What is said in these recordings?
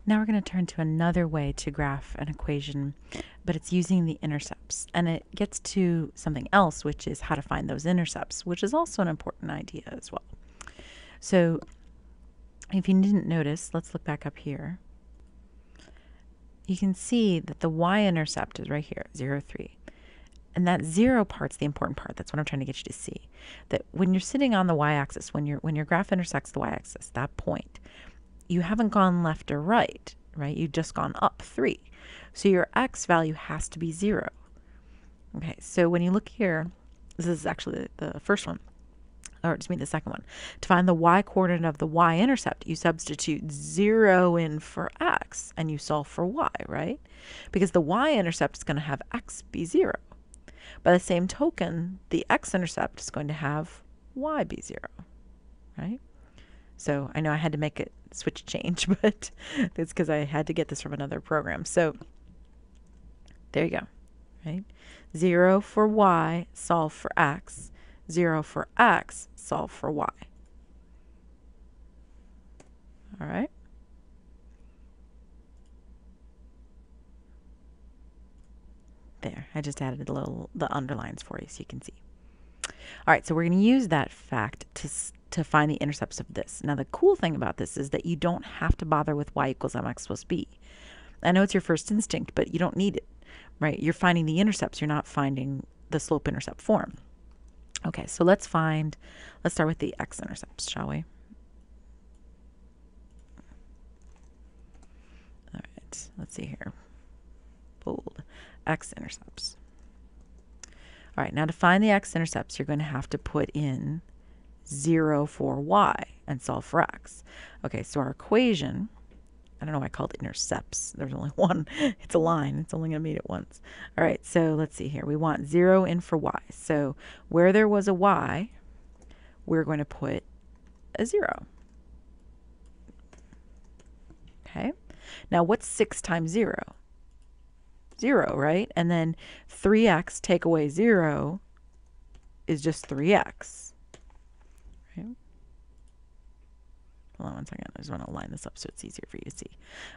Now we're going to turn to another way to graph an equation, but it's using the intercepts. And it gets to something else, which is how to find those intercepts, which is also an important idea as well. So if you didn't notice, let's look back up here. You can see that the y-intercept is right here, 0, 3. And that 0 part's the important part. That's what I'm trying to get you to see. That when you're sitting on the y-axis, when your graph intersects the y-axis, that point, you haven't gone left or right, right? You've just gone up 3. So your x value has to be 0. Okay, so when you look here, this is actually the first one, or excuse me, the second one. To find the y-coordinate of the y-intercept, you substitute 0 in for x, and you solve for y, right? Because the y-intercept is going to have x be 0. By the same token, the x-intercept is going to have y be 0, right? So I know I had to make it switch change, but it's because I had to get this from another program. So there you go, right? 0 for y, solve for x. 0 for x, solve for y. All right? There, I just added the underlines for you so you can see. All right, so we're going to use that fact to find the intercepts of this. Now, the cool thing about this is that you don't have to bother with y equals mx plus b. I know it's your first instinct, but you don't need it, right? You're finding the intercepts. You're not finding the slope-intercept form. Okay, so let's start with the x-intercepts, shall we? All right, let's see here. Bold. X-intercepts. All right, now to find the x-intercepts, you're going to have to put in 0 for y and solve for x. Okay, so our equation, I don't know why I called it intercepts. There's only one. It's a line. It's only going to meet it once. All right, so let's see here. We want 0 in for y. So where there was a y, we're going to put a 0. Okay. Now what's 6 times 0? 0, right? And then 3x take away 0 is just 3x. Right? Hold on one second. I just want to line this up so it's easier for you to see.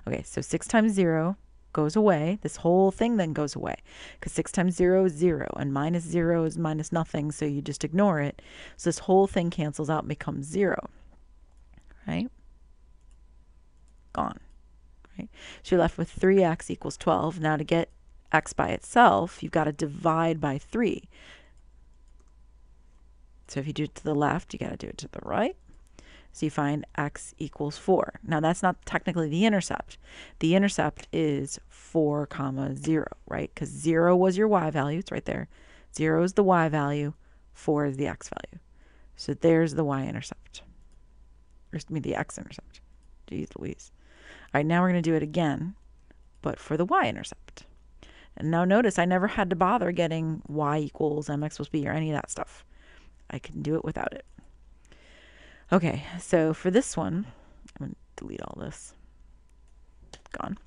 Okay, so 6 times 0 goes away. This whole thing then goes away because 6 times 0 is 0 and minus 0 is minus nothing, so you just ignore it. So this whole thing cancels out and becomes 0. Right? Gone. Right? So you're left with 3x equals 12. Now to get x by itself, you've got to divide by 3. So if you do it to the left, you got to do it to the right. So you find x equals 4. Now that's not technically the intercept. The intercept is 4, 0, right? Because 0 was your y value. It's right there. 0 is the y value. 4 is the x value. So there's the y-intercept. Or excuse me, the x-intercept. Jeez Louise. All right, now we're going to do it again, but for the y-intercept. And now notice I never had to bother getting y equals mx plus b or any of that stuff. I can do it without it. Okay, so for this one, I'm going to delete all this. Gone.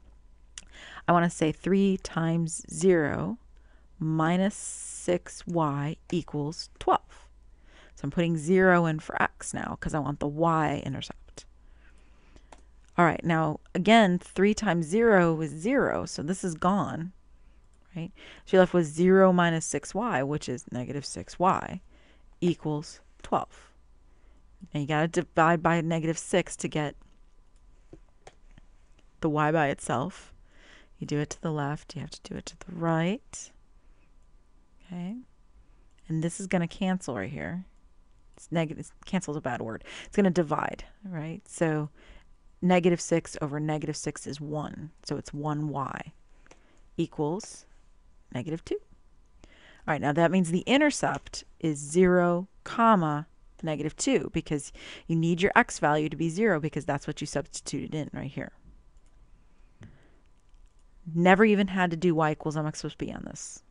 I want to say 3 times 0 minus 6y equals 12. So I'm putting 0 in for x now because I want the y-intercept. All right, now again, 3 times 0 is 0, so this is gone, right? So you're left with 0 minus 6y, which is negative 6y, equals 12. And you got to divide by negative 6 to get the y by itself. You do it to the left, you have to do it to the right. Okay. And this is going to cancel right here. It's negative. Cancel is a bad word. It's going to divide, right? So negative 6 over negative 6 is 1. So it's 1y equals negative 2. All right, now that means the intercept is 0, negative 2, because you need your x value to be 0 because that's what you substituted in right here. Never even had to do y equals mx plus b on this.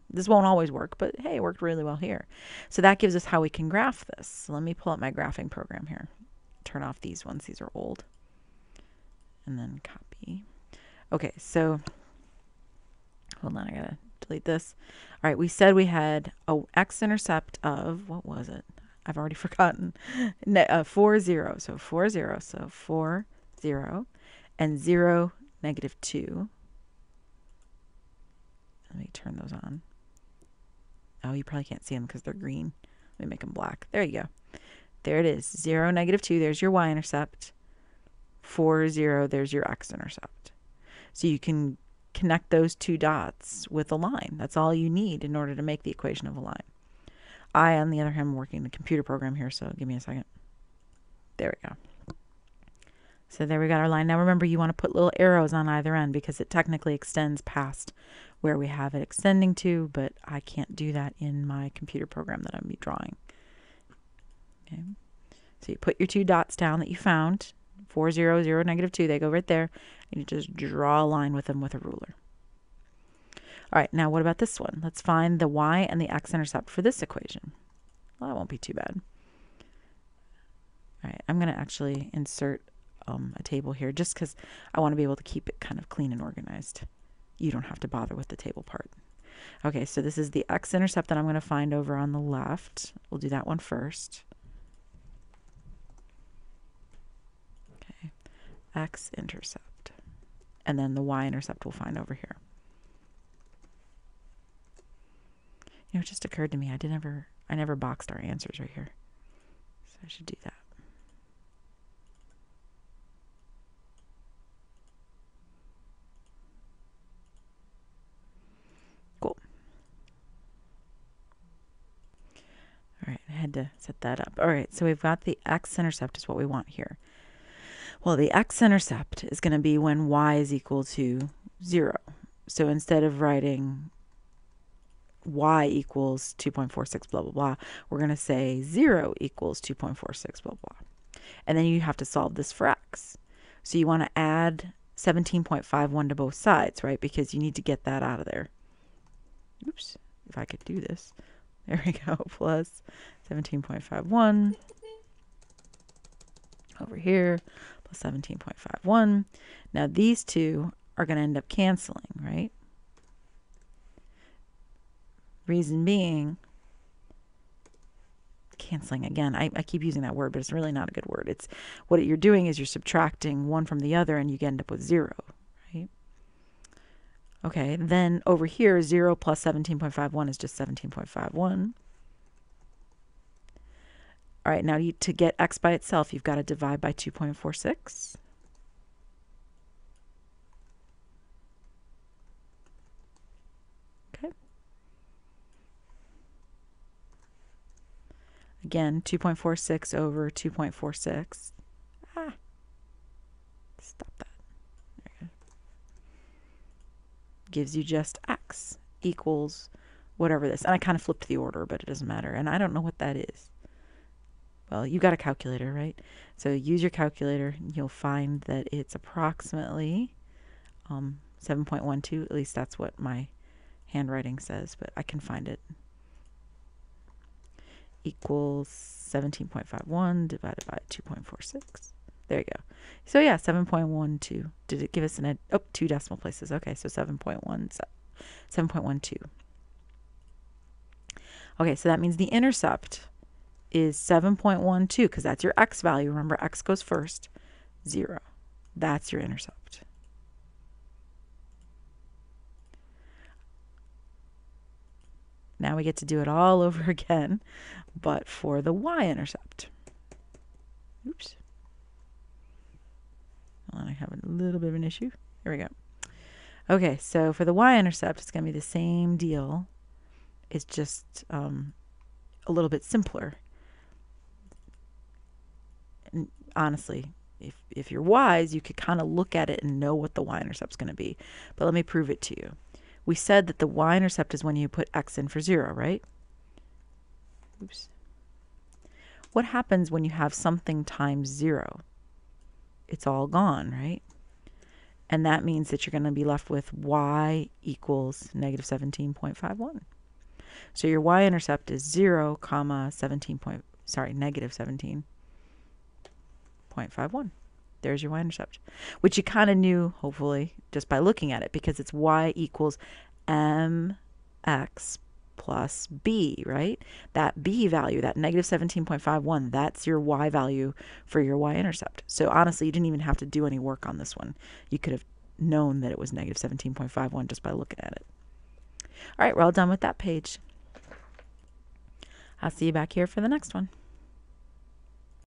This won't always work, but hey, it worked really well here. So that gives us how we can graph this. So let me pull up my graphing program here. Turn off these ones. These are old. And then copy. Okay, so hold on. I got to delete this. All right, we said we had a x-intercept of, what was it? I've already forgotten. 4, 0. So 4, 0. So 4, 0. and 0, -2. Let me turn those on. Oh, you probably can't see them because they're green. Let me make them black. There you go. There it is. 0, -2. There's your y-intercept. 4, 0. There's your x-intercept. So you can connect those two dots with a line. That's all you need in order to make the equation of a line. I, on the other hand, am working the computer program here, so give me a second. There we go. So there we got our line. Now remember, you want to put little arrows on either end because it technically extends past where we have it extending to, but I can't do that in my computer program that I'm drawing. Okay. So you put your two dots down that you found, 4, 0, 0, -2, they go right there, and you just draw a line with them with a ruler. All right, now what about this one? Let's find the y and the x-intercept for this equation. Well, that won't be too bad. All right, I'm going to actually insert a table here just because I want to be able to keep it kind of clean and organized. You don't have to bother with the table part. Okay, so this is the x-intercept that I'm going to find over on the left. We'll do that one first. Okay, x-intercept. And then the y-intercept we'll find over here. You know, it just occurred to me, I never boxed our answers right here. So I should do that. Cool. All right, I had to set that up. All right, so we've got the x-intercept is what we want here. Well, the x-intercept is going to be when y is equal to 0. So instead of writing y equals 2.46 blah blah blah, we're going to say 0 equals 2.46 blah blah. And then you have to solve this for x. So you want to add 17.51 to both sides, right? Because you need to get that out of there. Oops, if I could do this. There we go, plus 17.51 over here, plus 17.51. Now these two are going to end up canceling, right? Reason being, canceling again. I keep using that word, but it's really not a good word. It's what you're doing is you're subtracting one from the other and you end up with 0, right? Okay, then over here, 0 plus 17.51 is just 17.51. All right, now to get x by itself, you've got to divide by 2.46. Okay. Again, 2.46 over 2.46. Ah, stop that. There you go. Gives you just x equals whatever this. And I kind of flipped the order, but it doesn't matter. And I don't know what that is. Well, you got a calculator, right? So use your calculator. You'll find that it's approximately 7.12. At least that's what my handwriting says, but I can find it. Equals 17.51 divided by 2.46. There you go. So yeah, 7.12. Did it give us an oh, 2 decimal places? Okay, so 7.12. Okay, so that means the intercept is 7.12 because that's your x value. Remember, x goes first. 0. That's your intercept. Now we get to do it all over again, but for the y-intercept. Oops. I have a little bit of an issue. Here we go. Okay, so for the y-intercept, it's going to be the same deal. It's just a little bit simpler. And honestly, if you're wise, you could kind of look at it and know what the y-intercept is going to be. But let me prove it to you. We said that the y-intercept is when you put x in for 0, right? Oops. What happens when you have something times 0? It's all gone, right? And that means that you're going to be left with y equals negative 17.51. So your y-intercept is 0, comma, negative 17.51. There's your y-intercept, which you kind of knew, hopefully, just by looking at it, because it's y equals mx plus plus b, right? That b value, that negative 17.51, that's your y value for your y-intercept. So honestly, you didn't even have to do any work on this one. You could have known that it was negative 17.51 just by looking at it. All right, we're all done with that page. I'll see you back here for the next one.